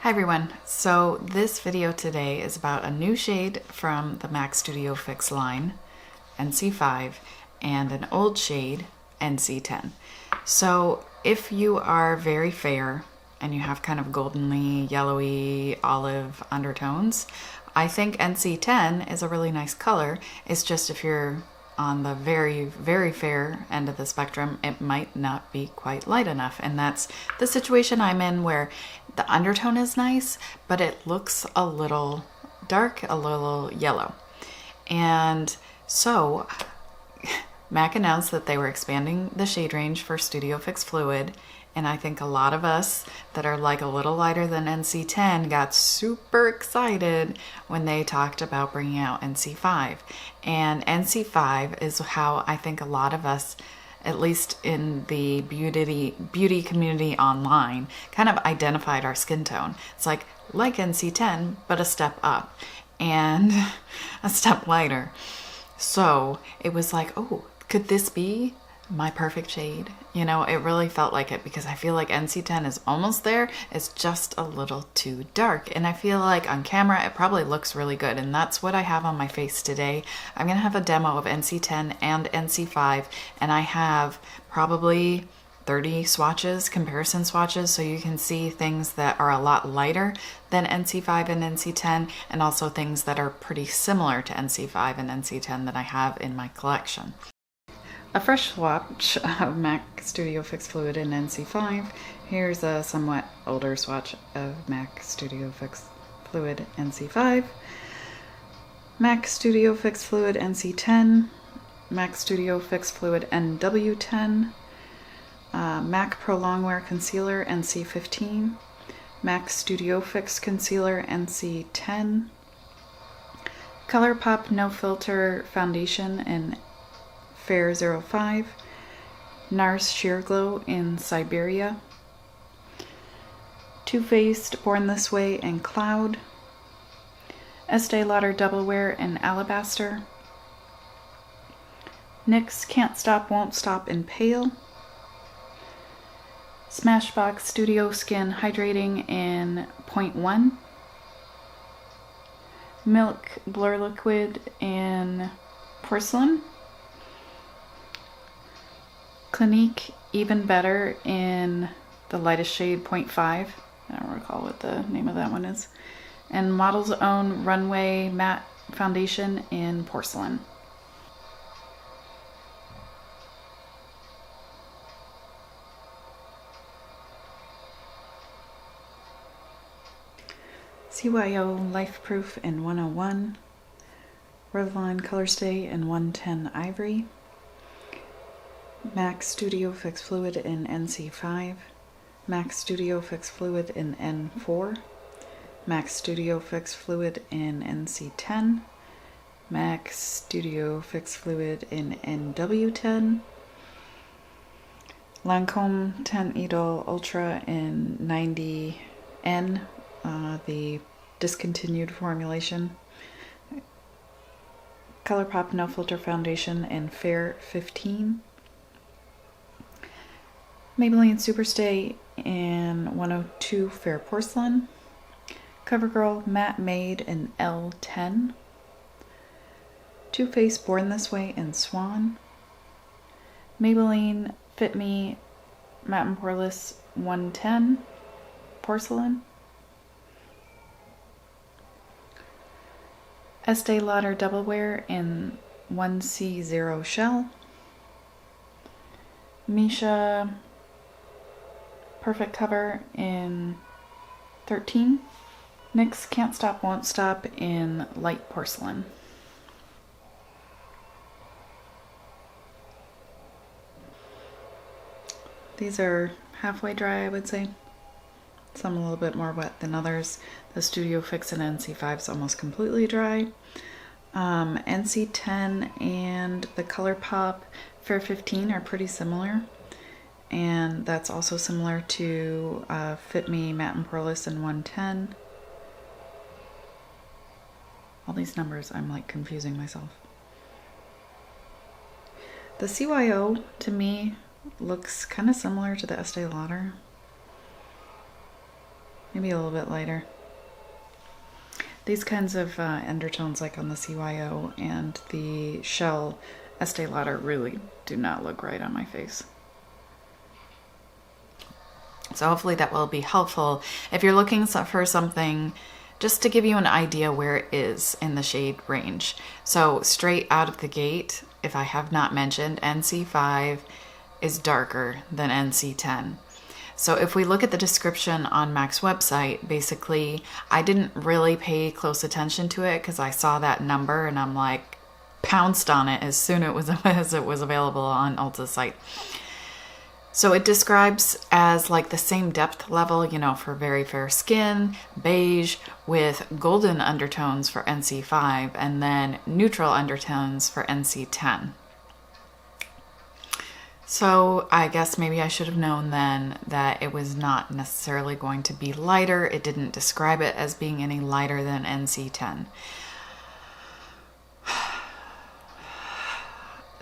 Hi everyone, so this video today is about a new shade from the MAC Studio Fix line, NC5, and an old shade, NC10. So if you are very fair and you have kind of goldenly, yellowy, olive undertones, I think NC10 is a really nice color. It's just if you're on the very, very fair end of the spectrum, it might not be quite light enough. And that's the situation I'm in, where the undertone is nice, but it looks a little dark, a little yellow. And so MAC announced that they were expanding the shade range for Studio Fix Fluid. And I think a lot of us that are like a little lighter than NC10 got super excited when they talked about bringing out NC5. And NC5 is how I think a lot of us, at least in the beauty community online, kind of identified our skin tone. It's like NC10, but a step up and a step lighter. So it was like, oh, could this be my perfect shade? You know, it really felt like it, because I feel like NC10 is almost there. It's just a little too dark. And I feel like on camera, it probably looks really good. And that's what I have on my face today. I'm going to have a demo of NC10 and NC5. And I have probably 30 swatches, comparison swatches, so you can see things that are a lot lighter than NC5 and NC10, and also things that are pretty similar to NC5 and NC10 that I have in my collection. A fresh swatch of MAC Studio Fix Fluid and NC5. Here's a somewhat older swatch of MAC Studio Fix Fluid NC5, MAC Studio Fix Fluid NC10, MAC Studio Fix Fluid NW10, MAC Prolongwear Concealer NC15, MAC Studio Fix Concealer NC10, Colourpop No Filter Foundation in Faire 05, NARS Sheer Glow in Siberia, Too Faced Born This Way in Cloud, Estee Lauder Double Wear in Alabaster, NYX Can't Stop Won't Stop in Pale, Smashbox Studio Skin Hydrating in 0.1, Milk Blur Liquid in Porcelain, Clinique Even Better in the lightest shade 0.5. I don't recall what the name of that one is. And Model's Own Runway Matte Foundation in Porcelain. CYO Lifeproof in 101. Revlon Color Stay in 110 Ivory. MAC Studio Fix Fluid in NC5, MAC Studio Fix Fluid in N4, MAC Studio Fix Fluid in NC10, MAC Studio Fix Fluid in NW10, Lancome Teint Idole Ultra in 90N, the discontinued formulation, Colourpop No Filter Foundation in Faire 15, Maybelline Superstay in 102 Fair Porcelain, CoverGirl Matte Made in L10, Too Faced Born This Way in Swan, Maybelline Fit Me Matte and Poreless 110 Porcelain, Estee Lauder Double Wear in 1C0 Shell, Misha Perfect Cover in 13, NYX Can't Stop Won't Stop in Light Porcelain. These are halfway dry, I would say. Some a little bit more wet than others. The Studio Fix and NC5 is almost completely dry. NC10 and the Colourpop Faire 15 are pretty similar. And that's also similar to Fit Me Matte and Poreless in 110. All these numbers, I'm like confusing myself. The CYO, to me, looks kind of similar to the Estee Lauder. maybe a little bit lighter. These kinds of undertones, like on the CYO and the Shell Estee Lauder, really do not look right on my face. So hopefully that will be helpful if you're looking for something just to give you an idea where it is in the shade range. So straight out of the gate, if I have not mentioned, NC5 is darker than NC10. So if we look at the description on MAC's website, basically I didn't really pay close attention to it because I saw that number and I'm like pounced on it as soon as it was available on Ulta's site. So it describes as like the same depth level, you know, for very fair skin, beige, with golden undertones for NC5, and then neutral undertones for NC10. So I guess maybe I should have known then that it was not necessarily going to be lighter. It didn't describe it as being any lighter than NC10.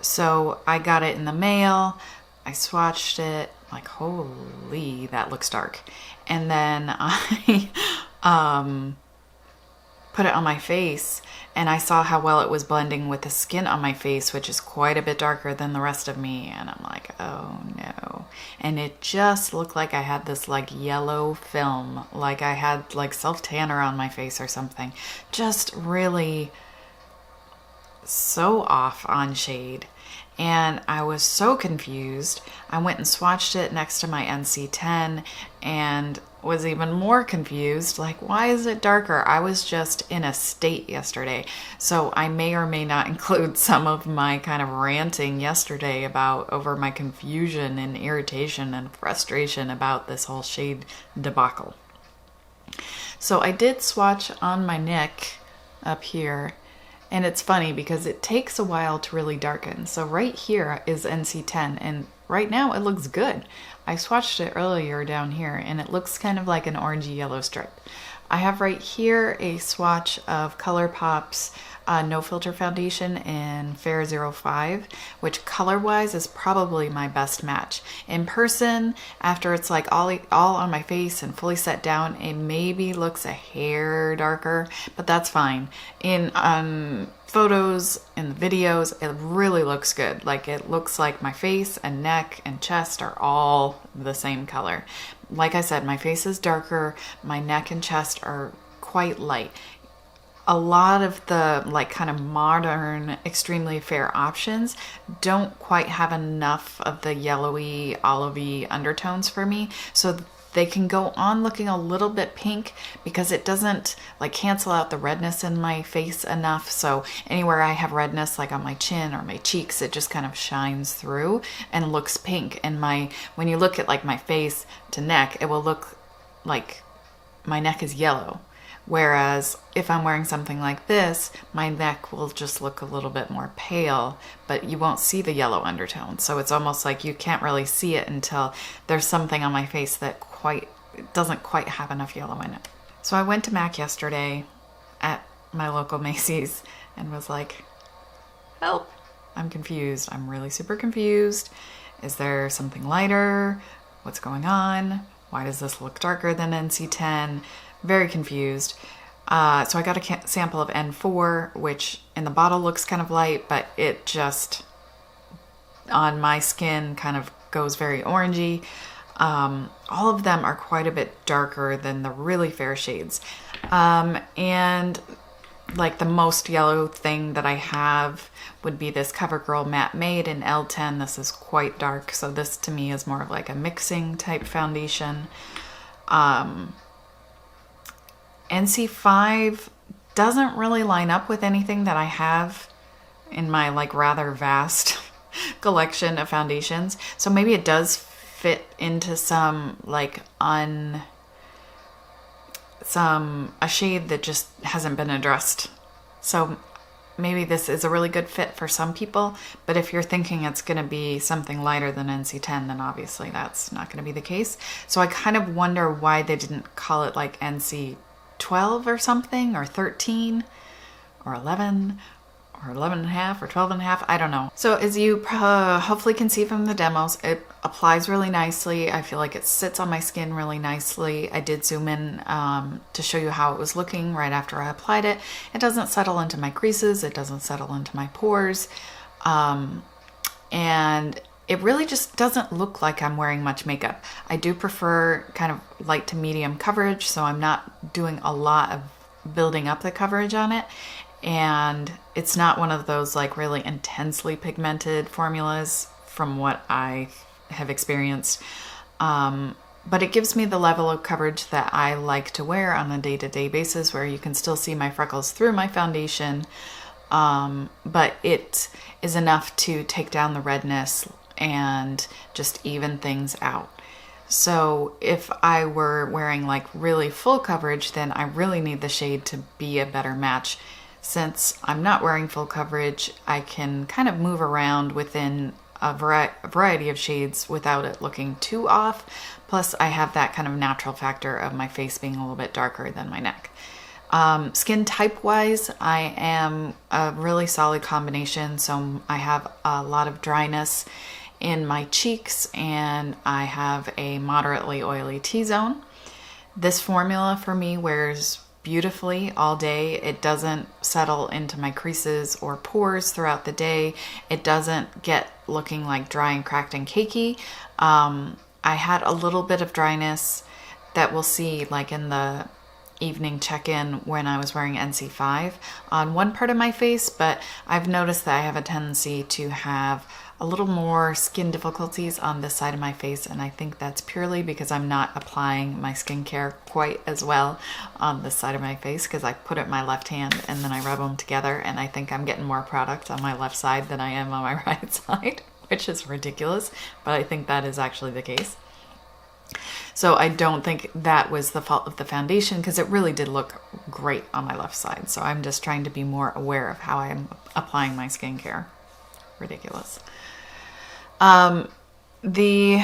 So I got it in the mail. I swatched it, like, holy, that looks dark. And then I put it on my face and I saw how well it was blending with the skin on my face, which is quite a bit darker than the rest of me. And I'm like, oh no. And it just looked like I had this like yellow film, like I had like self-tanner on my face or something. Just really so off on shade. And I was so confused. I went and swatched it next to my NC10 and was even more confused. Like, why is it darker? I was just in a state yesterday. So I may or may not include some of my kind of ranting yesterday about over my confusion and irritation and frustration about this whole shade debacle. So I did swatch on my neck up here. And it's funny because it takes a while to really darken. So right here is NC10 and right now it looks good. I swatched it earlier down here and it looks kind of like an orangey yellow stripe. I have right here a swatch of Colourpop's No Filter Foundation in Faire 05, which color-wise is probably my best match. In person, after it's like all on my face and fully set down, it maybe looks a hair darker, but that's fine. In photos, in the videos, it really looks good. Like, it looks like my face and neck and chest are all the same color. Like I said, my face is darker, my neck and chest are quite light. A lot of the like kind of modern, extremely fair options don't quite have enough of the yellowy, olivey undertones for me. So they can go on looking a little bit pink because it doesn't like cancel out the redness in my face enough. So anywhere I have redness, like on my chin or my cheeks, it just kind of shines through and looks pink. And when you look at like my face to neck, it will look like my neck is yellow. Whereas if I'm wearing something like this, my neck will just look a little bit more pale, but you won't see the yellow undertone. So it's almost like you can't really see it until there's something on my face that doesn't quite have enough yellow in it. So I went to MAC yesterday at my local Macy's and was like, help, I'm confused. I'm really super confused. Is there something lighter? What's going on? Why does this look darker than NC10? Very confused. So I got a sample of N4, which in the bottle looks kind of light, but it just on my skin kind of goes very orangey. All of them are quite a bit darker than the really fair shades. And like the most yellow thing that I have would be this CoverGirl Matte Made in L10. This is quite dark, so this to me is more of like a mixing type foundation. NC5 doesn't really line up with anything that I have in my like rather vast collection of foundations. So maybe it does fit into some like a shade that just hasn't been addressed. So maybe this is a really good fit for some people, but if you're thinking it's going to be something lighter than NC10, then obviously that's not going to be the case. So I kind of wonder why they didn't call it like NC12 or something, or 13 or 11 or 11.5 or 12.5, I don't know. So as you hopefully can see from the demos, it applies really nicely. I feel like it sits on my skin really nicely. I did zoom in to show you how it was looking right after I applied it. It doesn't settle into my creases, it doesn't settle into my pores, and it really just doesn't look like I'm wearing much makeup. I do prefer kind of light to medium coverage, so I'm not doing a lot of building up the coverage on it. And it's not one of those like really intensely pigmented formulas from what I have experienced. But it gives me the level of coverage that I like to wear on a day-to-day basis, where you can still see my freckles through my foundation, but it is enough to take down the redness and just even things out. So if I were wearing like really full coverage, then I really need the shade to be a better match. Since I'm not wearing full coverage, I can kind of move around within a variety of shades without it looking too off. Plus I have that kind of natural factor of my face being a little bit darker than my neck. Skin type wise, I am a really solid combination. So I have a lot of dryness in my cheeks, and I have a moderately oily T-zone. This formula for me wears beautifully all day. It doesn't settle into my creases or pores throughout the day. It doesn't get looking like dry and cracked and cakey. I had a little bit of dryness that we'll see like in the evening check-in when I was wearing NC5 on one part of my face, but I've noticed that I have a tendency to have a little more skin difficulties on this side of my face, and I think that's purely because I'm not applying my skincare quite as well on this side of my face, because I put it in my left hand and then I rub them together, and I think I'm getting more product on my left side than I am on my right side, which is ridiculous, but I think that is actually the case. So I don't think that was the fault of the foundation, because it really did look great on my left side. So I'm just trying to be more aware of how I'm applying my skincare. Ridiculous. The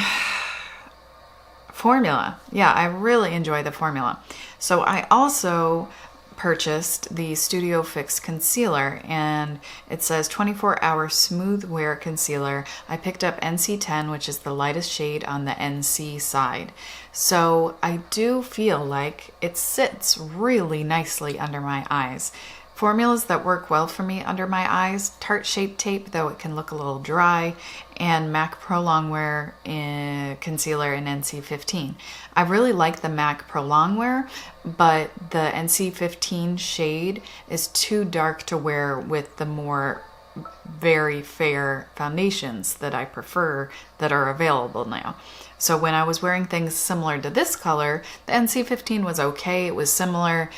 formula. Yeah, I really enjoy the formula. So I also purchased the Studio Fix concealer, and it says 24-hour smooth wear concealer. I picked up NC10, which is the lightest shade on the NC side. So I do feel like it sits really nicely under my eyes. Formulas that work well for me under my eyes: Tarte Shape Tape, though it can look a little dry, and MAC Prolongwear concealer in NC15. I really like the MAC Prolongwear, but the NC15 shade is too dark to wear with the more very fair foundations that I prefer that are available now. So when I was wearing things similar to this color, the NC15 was okay. It was similar,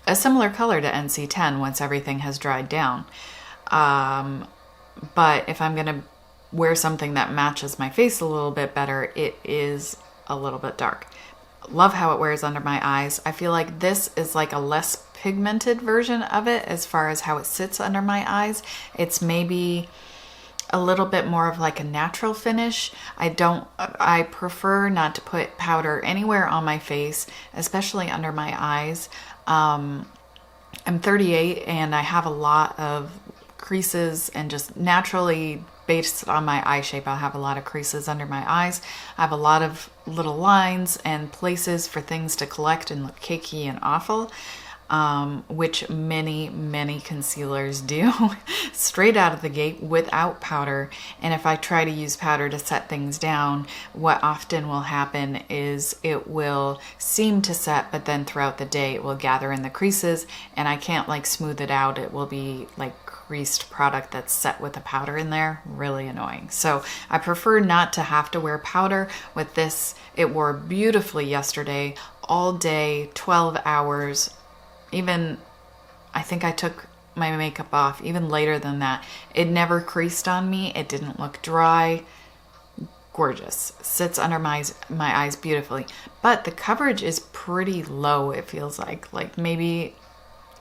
a similar color to NC10 once everything has dried down. But if I'm gonna wear something that matches my face a little bit better, it is a little bit dark. Love how it wears under my eyes. I feel like this is like a less pigmented version of it as far as how it sits under my eyes. It's maybe a little bit more of like a natural finish. I prefer not to put powder anywhere on my face, especially under my eyes. I'm 38 and I have a lot of creases, and just naturally based on my eye shape, I'll have a lot of creases under my eyes. I have a lot of little lines and places for things to collect and look cakey and awful, which many concealers do straight out of the gate without powder. And if I try to use powder to set things down, what often will happen is it will seem to set, but then throughout the day it will gather in the creases, and I can't like smooth it out. It will be like creased product that's set with the powder in there. Really annoying. So I prefer not to have to wear powder. With this, it wore beautifully yesterday, all day, 12 hours. Even, I think I took my makeup off even later than that. It never creased on me. It didn't look dry. Gorgeous. Sits under my eyes beautifully. But the coverage is pretty low, it feels like maybe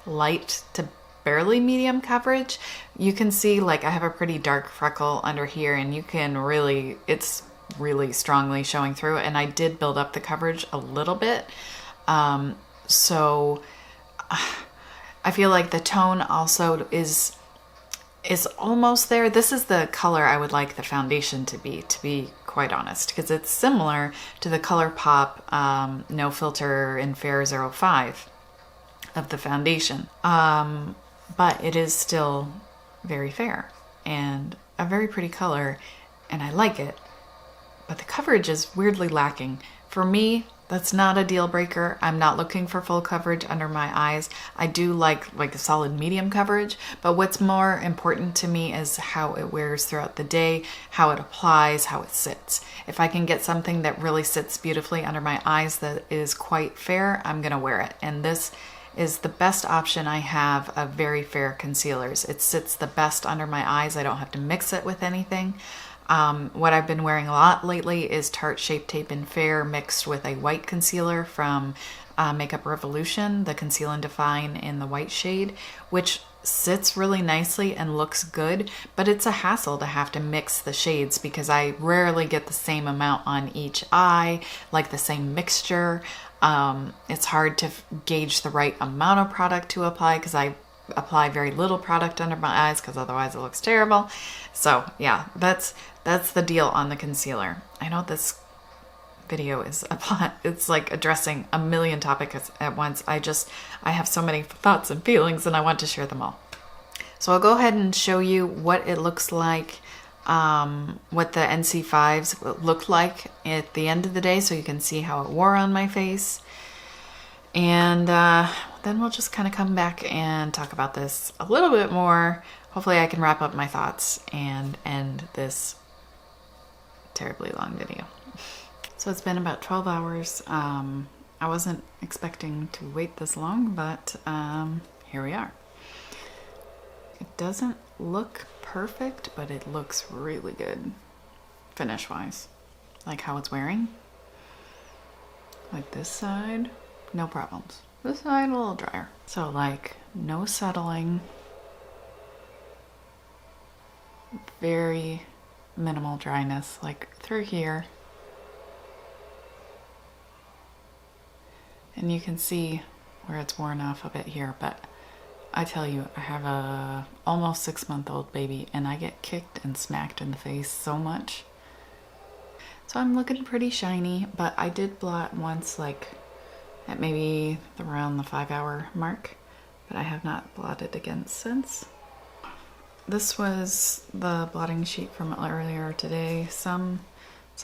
light to barely medium coverage. You can see like I have a pretty dark freckle under here, and you can really, it's really strongly showing through, and I did build up the coverage a little bit. So I feel like the tone also is almost there. This is the color I would like the foundation to be quite honest, because it's similar to the Colourpop No Filter in Faire 05 of the foundation. But it is still very fair and a very pretty color, and I like it. But the coverage is weirdly lacking. For me, that's not a deal breaker. I'm not looking for full coverage under my eyes. I do like a solid medium coverage, but what's more important to me is how it wears throughout the day, how it applies, how it sits. If I can get something that really sits beautifully under my eyes that is quite fair, I'm gonna wear it. And this is the best option I have of very fair concealers. It sits the best under my eyes. I don't have to mix it with anything. What I've been wearing a lot lately is Tarte Shape Tape in Fair mixed with a white concealer from Makeup Revolution, the Conceal and Define in the white shade, which sits really nicely and looks good, but it's a hassle to have to mix the shades because I rarely get the same amount on each eye, like the same mixture. It's hard to gauge the right amount of product to apply because I apply very little product under my eyes because otherwise it looks terrible. So yeah, that's the deal on the concealer. I know this video is it's like addressing a million topics at once. I have so many thoughts and feelings and I want to share them all. So I'll go ahead and show you what it looks like, what the NC5s look like at the end of the day so you can see how it wore on my face. And then we'll just kind of come back and talk about this a little bit more. Hopefully I can wrap up my thoughts and end this terribly long video. So it's been about 12 hours. I wasn't expecting to wait this long, but here we are. It doesn't look perfect, but it looks really good finish-wise. Like how it's wearing. Like this side, no problems. This side a little drier. So like no settling. Very minimal dryness, like through here. And you can see where it's worn off a bit here, but I tell you, I have a almost 6-month-old baby and I get kicked and smacked in the face so much. So I'm looking pretty shiny, but I did blot once, like at maybe around the 5-hour mark, but I have not blotted again since. This was the blotting sheet from earlier today. Some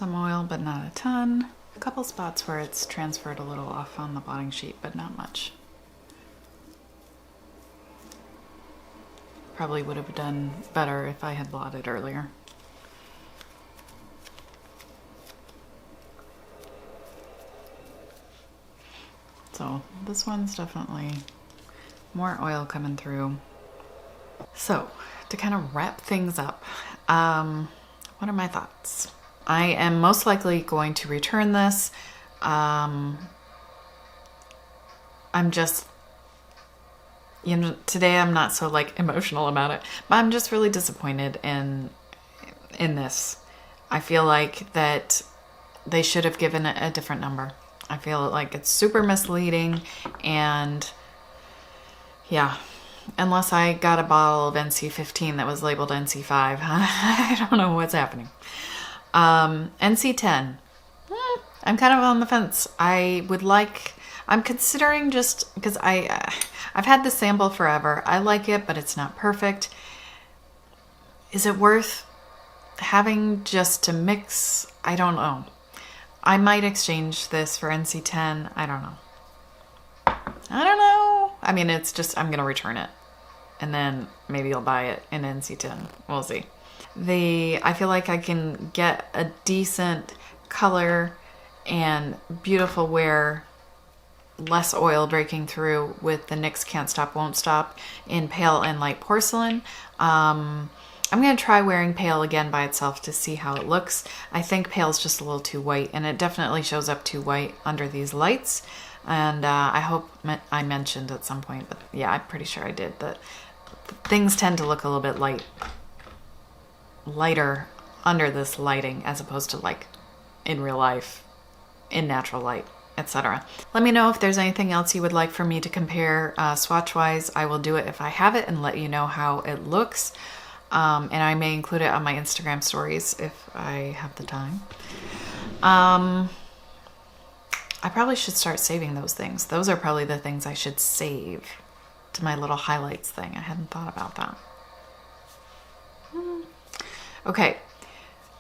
oil, but not a ton. A couple spots where it's transferred a little off on the blotting sheet, but not much. Probably would have done better if I had blotted earlier. So this one's definitely more oil coming through. So to kind of wrap things up, what are my thoughts? I am most likely going to return this. I'm just, you know, today I'm not so like emotional about it, but I'm just really disappointed in this. I feel like that they should have given it a different number. I feel like it's super misleading, and yeah, unless I got a bottle of NC15 that was labeled NC5, I don't know what's happening. NC10, I'm kind of on the fence. I'm considering, just because I've had the sample forever. I like it, but it's not perfect. Is it worth having just to mix? I don't know. I might exchange this for NC10. I don't know. I mean, it's just, I'm going to return it. And then maybe I'll buy it in NC10. We'll see. I feel like I can get a decent color and beautiful wear, less oil breaking through with the NYX Can't Stop Won't Stop in Pale and Light Porcelain. I'm going to try wearing Pale again by itself to see how it looks. I think Pale's just a little too white, and it definitely shows up too white under these lights. And I hope I mentioned at some point, but yeah, I'm pretty sure I did, that things tend to look a little bit lighter under this lighting as opposed to like in real life, in natural light. etc. Let me know if there's anything else you would like for me to compare swatch wise. I will do it if I have it and let you know how it looks. And I may include it on my Instagram stories if I have the time. I probably should start saving those things. Those are probably the things I should save to my little highlights thing. I hadn't thought about that. Okay.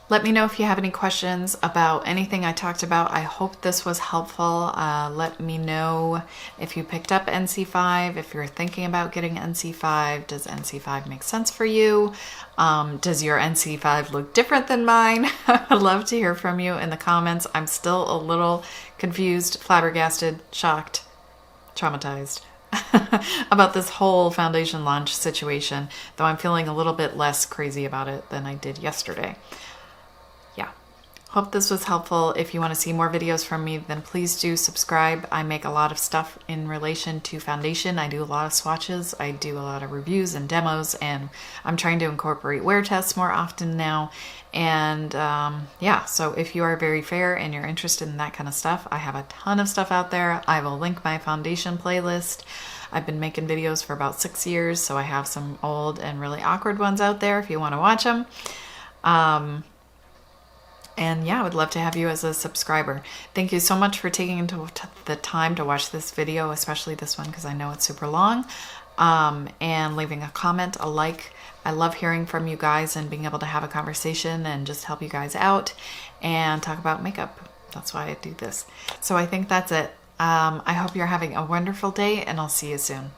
Let me know if you have any questions about anything I talked about. I hope this was helpful. Let me know if you picked up NC5, if you're thinking about getting NC5. Does NC5 make sense for you? Does your NC5 look different than mine? I'd love to hear from you in the comments. I'm still a little confused, flabbergasted, shocked, traumatized about this whole foundation launch situation, though I'm feeling a little bit less crazy about it than I did yesterday. Hope this was helpful. If you want to see more videos from me, then please do subscribe. I make a lot of stuff in relation to foundation. I do a lot of swatches. I do a lot of reviews and demos, and I'm trying to incorporate wear tests more often now. And yeah, so if you are very fair and you're interested in that kind of stuff, I have a ton of stuff out there. I will link my foundation playlist. I've been making videos for about 6 years, so I have some old and really awkward ones out there if you want to watch them. And yeah, I would love to have you as a subscriber. Thank you so much for taking the time to watch this video, especially this one because I know it's super long, and leaving a comment, a like. I love hearing from you guys and being able to have a conversation and just help you guys out and talk about makeup. That's why I do this. So I think that's it. I hope you're having a wonderful day, and I'll see you soon.